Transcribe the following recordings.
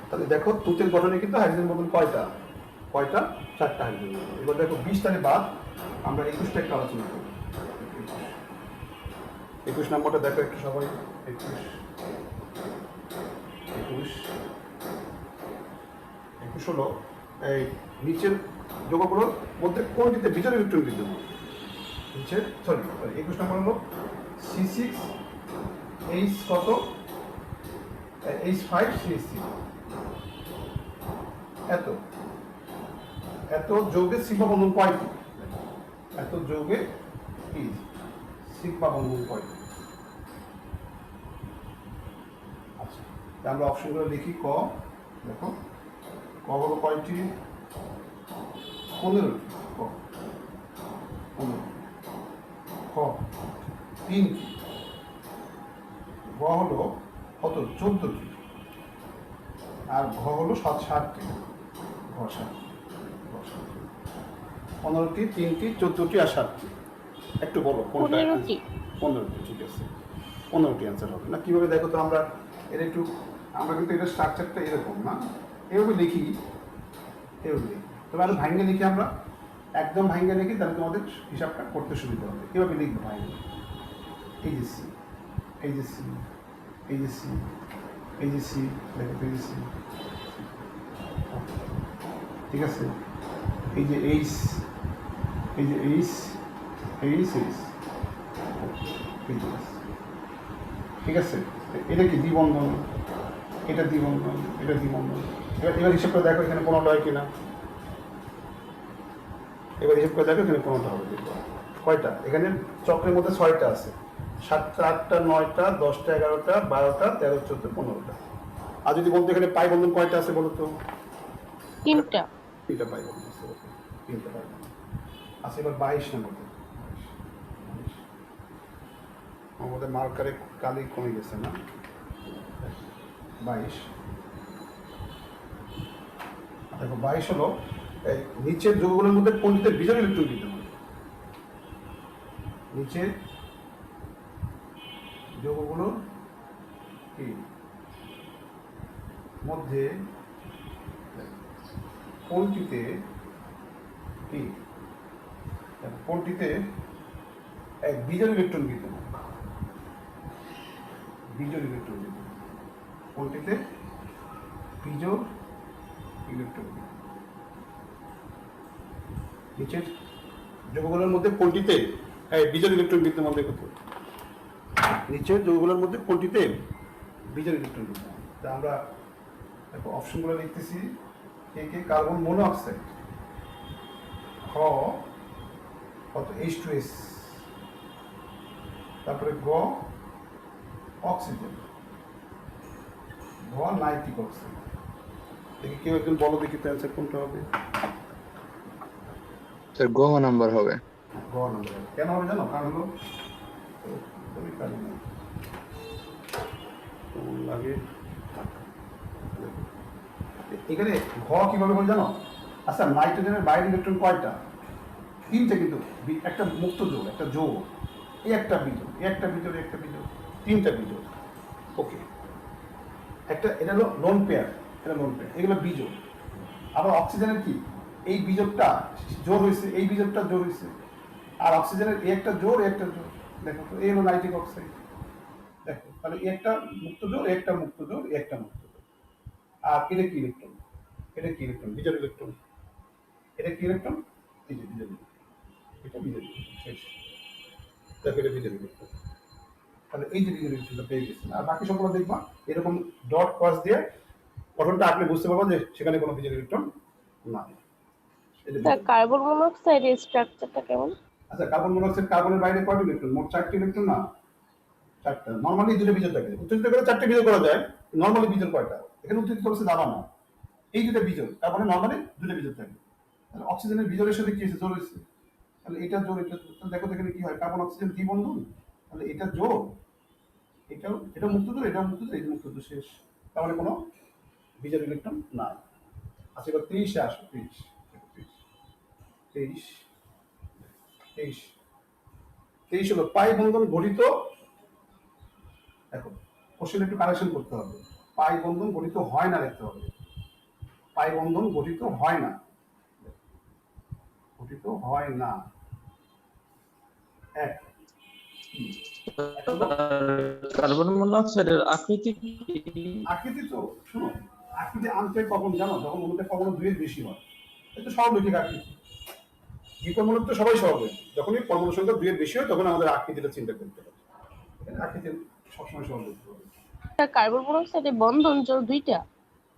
তাহলে দেখো তুতের গঠনে কিন্তু হাইড্রোজেন বন্ধন কয়টা? কয়টা? 4টা হাইড্রোজেন বন্ধন। এবার দেখো 20 তারিখ বাদ আমরা 21টা একটু আলোচনা করব। 21 নম্বরটা দেখো একটু সবাই। 21 হলো এই নিচের যৌগগুলোর মধ্যে কোনটিতে বিজোড় ইলেকট্রন বিদ্যমান? নিচের 21 নম্বর হলো C6H কত H5CH3 এত এত যৌগের সিগমা বন্ধন কয়টি? এত যৌগে কি সিগমা বন্ধন কয়টি? আচ্ছা, আমরা অপশনগুলো লিখি। ক দেখো, ক হলো কয়টি? 15টি। ক 15। খ 3টি। গ হলো কত? 14টি। আর ঘ হলো 7টি। ঘ 7টি। 15টি, 3টি, 14টি আর 7টি। একটু বলো কোনটা? 15টি। 15টি, ঠিক আছে। 15টি অ্যান্সার হবে না। কীভাবে দেখো তো, আমরা এর একটু, আমরা কিন্তু এটা স্ট্রাকচারটা এরকম না, এভাবে লিখি, এভাবে লিখি। তবে আরো ভাঙ্গে লিখি, আমরা একদম ভাঙ্গে লিখি, তাহলে তোমাদের হিসাবটা করতে সুবিধা হবে। কীভাবে লিখবো ভাঙ্গে? এই যে সি, এই যে সি, এই যে সি, এই যে সি, দেখো এই যে সি, ঠিক আছে। এই যে এইচ, এই যে এইচ, এইচ, এইচ, ঠিক আছে। এটা কি দ্বিবন্ধন, এটা দ্বিবন্ধন, এটা দ্বিবন্ধন। এবার হিসাব করে দেখো এখানে 15টা হয় কিনা। এবার হিসাব করে দেখো এখানে 15টা হবে কয়টা? এখানে চক্রের মধ্যে 6টা আছে, 7টা, 8টা, 9টা, 10টা, 11টা, 12টা, 13, 14, 15টা। আর যদি বলতো এখানে পাই বন্ধন কয়টা আছে বলো তো? 3টা। 3টা পাই বন্ধন আছে, 3টা পাই বন্ধন। আচ্ছা, এবার 22 নম্বর। আমাদের মার্কারে কালি কমে গেছে না? 22 দেখো, 22 হলো এই নিচের যৌগগুলোর মধ্যে কোনটিতে বিজোড় ইলেকট্রন বিদ্যমান? নিচের যৌগগুলোর কি মধ্যে কোনটিতে কি কোনটিতে এক বিজোড় ইলেকট্রন বিদ্যমান? বিজোড় ইলেকট্রন বিদ্যমান কোনটিতে? বিজোড় ইলেকট্রন নিচের যৌগগুলোর মধ্যে কোনটিতে বিজোড় ইলেকট্রন বিদ্যমান? দেখো তো, নিচের যৌগগুলোর মধ্যে কোনটিতে বিজোড় ইলেকট্রন বিদ্যমান? তা আমরা দেখো অপশনগুলো লিখতেছি। কে কে? কার্বন মনোঅক্সাইড, খ কত? H2S। তারপরে গ অক্সিজেন, ঘ নাইট্রিক অক্সাইড। দেখি কেউ একজন বলো দেখি তো অ্যান্সার কোনটা হবে? স্যার গ নাম্বার হবে। গ নম্বর হবে। কেন হবে জানো? কারণ হলো লাগে এখানে ঘ কিভাবে হয় জানো? আচ্ছা, নাইট্রোজেনের বাইরের ইলেকট্রন কয়টা? 3টে, কিন্তু একটা মুক্ত যোগ, একটা যোগ, এই একটা বিজোড়, এই একটা বিজোড়, একটা বিজোড়, 3টা বিজোড়। ওকে, একটা এটা হলো লোন পেয়ার, এটা লোন পেয়ার, এগুলো বিজোড়। আবার অক্সিজেনের কি এই বিজোড়টা জোর হয়েছে, এই বিজোড়টা জোর হয়েছে, আর অক্সিজেনের এই একটা জোর, একটা জোর। দেখো তো, এই হলো নাইট্রিক অক্সাইড। দেখো তাহলে একটা মুক্ত জোর, একটা মুক্ত জোর, একটা মুক্ত জোর। আর এটা কি ইলেকট্রন? এটা কি ইলেকট্রন? বিজোড় ইলেকট্রন। এটা কি ইলেকট্রন? এই যে বিজোড় ইলেকট্রন, এটা বিজোড় ইলেকট্রন। শেষ। দেখো এটা বিজোড় ইলেকট্রন। তাহলে এই যে বিজোড় ইলেকট্রনটা পেয়ে গেছেন। আর বাকি সবগুলো দেখবা এরকম ডট ক্রস দিয়ে গঠনটা আপনি বুঝতে পারবেন যে সেখানে কোনো বিজোড় ইলেকট্রন নাই। স্যার কার্বন মনোক্সাইডের স্ট্রাকচারটা কেমন? আচ্ছা, কার্বন মনোক্সাইড, কার্বনের বাইরে কয়টি ইলেকট্রন? মোট 4টি ইলেকট্রন না? 4টা। নর্মালি 2টা বিজোড় থাকে, উত্তেজিত করে 4টে বিজোড় করা যায়। নর্মালি বিজোড় কয়টা? এখানে উত্তেজিত করেছে দাবা না, এই 2টা বিজোড়, তারপরে নর্মালি 2টা বিজোড় থাকে। তাহলে অক্সিজেনের বিজোড়ের সাথে কি হয়েছে? জোর হয়েছে। তাহলে এটা জোর, এটা জোর। দেখো এখানে কি হয়? কার্বন অক্সিজেন দ্বিবন্ধন, তাহলে এটা জোর, এটাও, এটা মুক্ত জোর, এটা মুক্ত জোর, এটা মুক্ত জোর। শেষ। তাহলে কোনো বিজোড় ইলেকট্রন নাই। আচ্ছা, এবার 23-এ আসো। 23 23 23 23 হলো পাই বন্ধন গঠিত। দেখো কোশ্চেন একটু কারেকশন করতে হবে, পাই বন্ধন গঠিত হয় না লিখতে হবে। পাই বন্ধন গঠিত হয় না, গঠিত হয় না। এক এক হলো কার্বন মনোক্সাইডের আকৃতি কি? আকৃতি তো শুনো, আকৃতি আনতে কখন জানো, যখন অনুতে কখনো দুইয়ের বেশি হয়, এটা সরলরৈখিক আকৃতি। দ্বিপরমাণু তো সবাই সরলরৈখিক, যখনই পরমাণু সংখ্যা দুইয়ের বেশি হয় তখন আমাদের আকৃতিটা চিন্তা করতে হবে। এখানে আকৃতি সবসময় সরলরৈখিক হবে। স্যার কার্বন মনোক্সাইডে বন্ধন জোড় দুইটা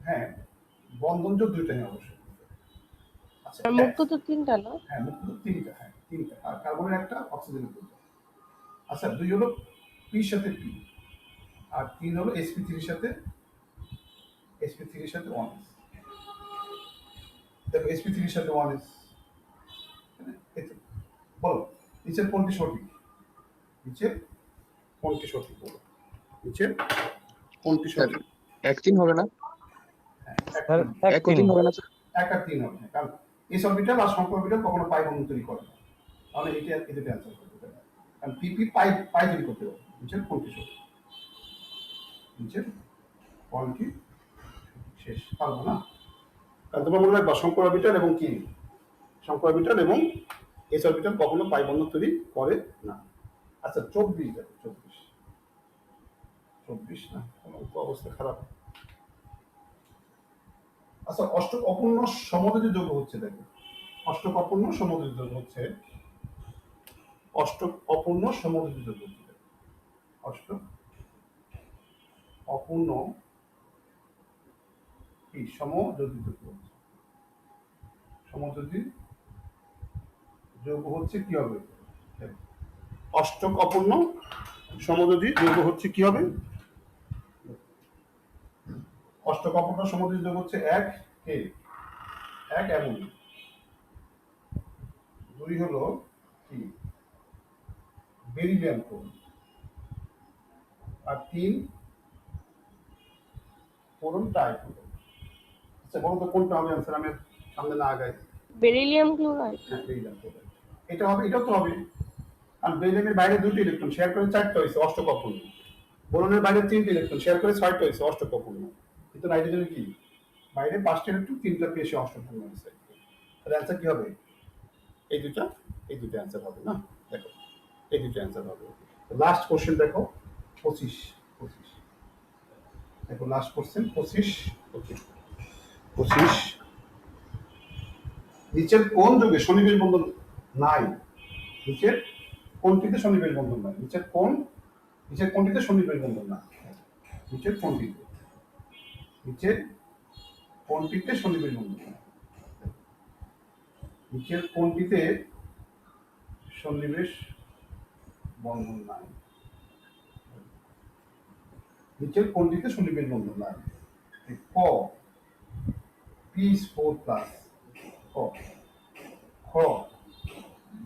হ্যাঁ, বন্ধন জোড় দুইটাই অবশ্যই। আচ্ছা আর মুক্ত তো তিনটা না? হ্যাঁ, মুক্ত তিনটা, হ্যাঁ তিনটা, আর কার্বনের একটা, অক্সিজেনের দুটো। আচ্ছা, দুই হলো পির সাথে পি, আর তিন হলো sp3 সাথে ওয়ান এস। দেখো sp3 সাথে ওয়ান এস, বলো নিচের কোনটি সঠিক, নিচের কোনটি সঠিক বলো, নিচের কোনটি সঠিক? 1-3 হবে না? হ্যাঁ, এক 3 হবে না? এক আর তিন হবে, কারণ এস অরবিটাল আর শঙ্কু অরবিটাল কখনো পাই বন্ধন তৈরি করে না, তাহলে এটা এটাতে অ্যান্সার করতে পারে। কারণ পিপি পাই পাই তৈরি করতে পারে। নিচের কোনটি সঠিক, নিচের কোনটি শেষ পারবো না, কারণ তোমরা মনে রাখবা শঙ্কু অরবিটাল এবং কি, শঙ্কু অরবিটাল এবং এস অরবিটাল কখনো পাই বন্ধন তৈরি করে না। আচ্ছা 24 দেখো, 24 না, আমার তো অবস্থা খারাপ। আচ্ছা, অষ্টক অপূর্ণ সমযোজী যৌগ হচ্ছে, দেখো অষ্টক অপূর্ণ সমযোজী যৌগ হচ্ছে, অষ্টক অপূর্ণ সমযোজী যৌগ হচ্ছে, অষ্টক অপূর্ণ কি সমযোজী যৌগ হচ্ছে, সমযোজী যৌগ হচ্ছে কি হবে, অষ্টক অপূর্ণ সমযোজী যৌগ হচ্ছে কি হবে, অষ্টক অপূর্ণ সমযোজী যৌগ হচ্ছে এক কে, এক এবং দুই হলো কি বেরিলিয়াম কোণ, আর তিন কোরন টাইফোন। আচ্ছা বলো তো কোনটা হবে आंसर, আমি সামনে না আগাই। Beryllium chloride. হ্যাঁ, বেরিলিয়াম ক্লোরাইড এটা হবে, এটাও তো হবে, কারণ বেরিলিয়ামের বাইরে দুটি ইলেকট্রন শেয়ার করে চারটা হয়েছে অষ্টক অপূর্ণ, বোরনের বাইরে তিনটি ইলেকট্রন শেয়ার করে ছয়টা হয়েছে অষ্টক অপূর্ণ, কিন্তু নাইট্রোজেনের কি বাইরে পাঁচটা ইলেকট্রন তিনটা পেয়ে অষ্টক অপূর্ণ হয়েছে। তাহলে অ্যান্সার কি হবে, এই দুটো অ্যান্সার হবে না, দেখো এই দুটো অ্যান্সার হবে। লাস্ট কোশ্চেন দেখো 25 দেখো লাস্ট কোশ্চেন 25 নিচের কোন যুগে সন্নিবেশ বন্ধন নাই, নিচের কোনটিতে সন্নিবেশ বন্ধন নাই, নিচের কোনটিতে সন্নিবেশ বন্ধন নাই, নিচের কোনটিতে, নিচের কোনটিতে সন্নিবেশ বন্ধন নাই, নিচের কোনটিতে সন্নিবেশ বন্ধন নাই, নিচের কোনটিতে সন্নিবেশ বন্ধন নাই, ক pH4 প্লাস, ক খ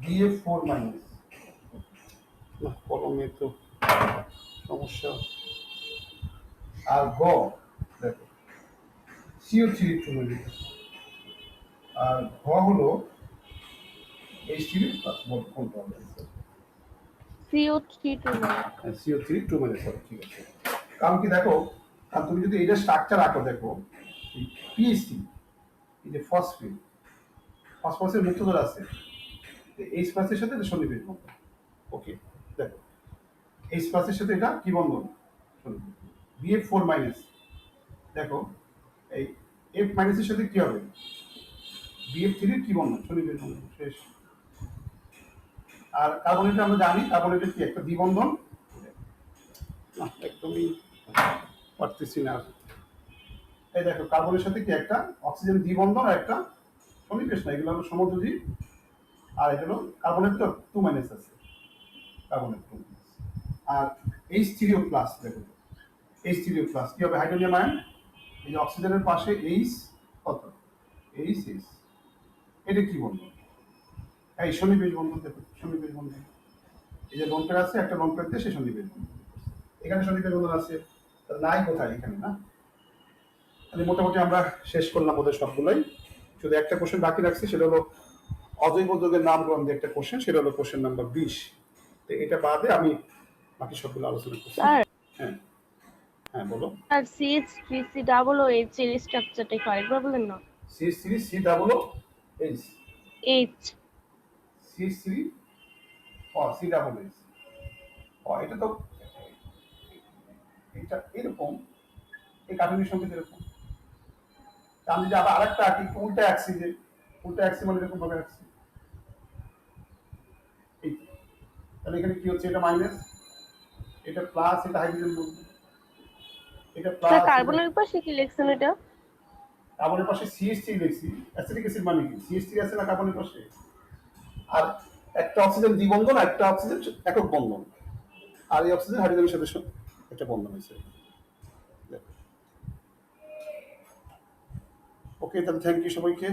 BF4 মাইনাস, না কলমে তো সমস্যা, আর গ দেখো CO3 ট্রুমেরিক, আর ঘ হলো H3 প্লাস, বল কোনটা হবে, CO3 টুমেরিক। CO3 ট্রুমেরিক হবে, ঠিক আছে। কারণ কি দেখো, কারণ তুমি যদি এটা স্ট্রাকচার আঁকো, দেখো PH3 এই যে ফসফরাসের মুক্তদর আছে, H প্লাসের সাথে এটা সন্নিবেশ বন্ধন, ওকে দেখো H প্লাসের সাথে এটা কি বন্ধন, BF4 মাইনাস, দেখো এই F মাইনাসের সাথে কি হবে, BF3 কি বন্ধন, সন্নিবেশ বন্ধন, শেষ। আর কার্বনেট আমরা জানি কার্বনেটের কি একটা দ্বিবন্ধন, না একদমই পারতেছি না, এই দেখো কার্বনের সাথে কি একটা অক্সিজেন দ্বিবন্ধন আর একটা সন্নিবেশ, না এগুলো হলো সমযোজী, আর এটা হলো কার্বনের তো 2 মাইনাস আছে, কার্বনের 2 মাইনাস, আর H3O প্লাস, দেখো H3O প্লাস কি হবে, হাইড্রোজেন আয়ন, এই যে অক্সিজেনের পাশে H কত, H এটা কি বন্ধন, এই সন্নিবেশ বন্ধন, দেখো সন্নিবেশ বন্ধন, এই যে লোন পেয়ার আছে একটা লোন পেয়ার দিয়ে সে সন্নিবেশ বন্ধন, এখানে সন্নিবেশ বন্ধন আছে, তাহলে নাই কোথায়, এখানে না। তাহলে মোটামুটি আমরা শেষ করলাম ওদের সবগুলোই, শুধু একটা কোশ্চেন বাকি রাখছি, সেটা হলো অজৈব যৌগের নামকরণ যে একটা কোশ্চেন, সেটা হলো কোশ্চেন নাম্বার 20। তো এটা বাদে আমি বাকি সবগুলো আলোচনা করছি। স্যার হ্যাঁ হ্যাঁ বলো। আর CH3COOH এর স্ট্রাকচারটা একটু আরেকবার বলেন না। CH3 C double H H. CH3 C double H এটা তো এটা এরকম এই কার্বনের সংকেত এরকম। আমি যদি আবার আরেকটা আঁকি উল্টা আঁকছি যে উল্টা আঁকছি মানে এরকম ভাবে আঁকছি এই তো। তাহলে এখানে কি হচ্ছে এটা মাইনাস এটা প্লাস এটা হাইড্রোজেন বলবো এটা স্যার প্লাস কার্বনের পাশে কি লিখছেন এটা? কার্বনের পাশে CH3 লিখছি অ্যাসিটিক অ্যাসিড মানে কি CH3 আছে না কার্বনের পাশে আর একটা অক্সিজেন দ্বিবন্ধন আর একটা অক্সিজেন একক বন্ধন আর এই অক্সিজেন হাইড্রোজেনের সাথে একটা বন্ধন হয়েছে। ওকে তাহলে থ্যাংক ইউ সবাইকে।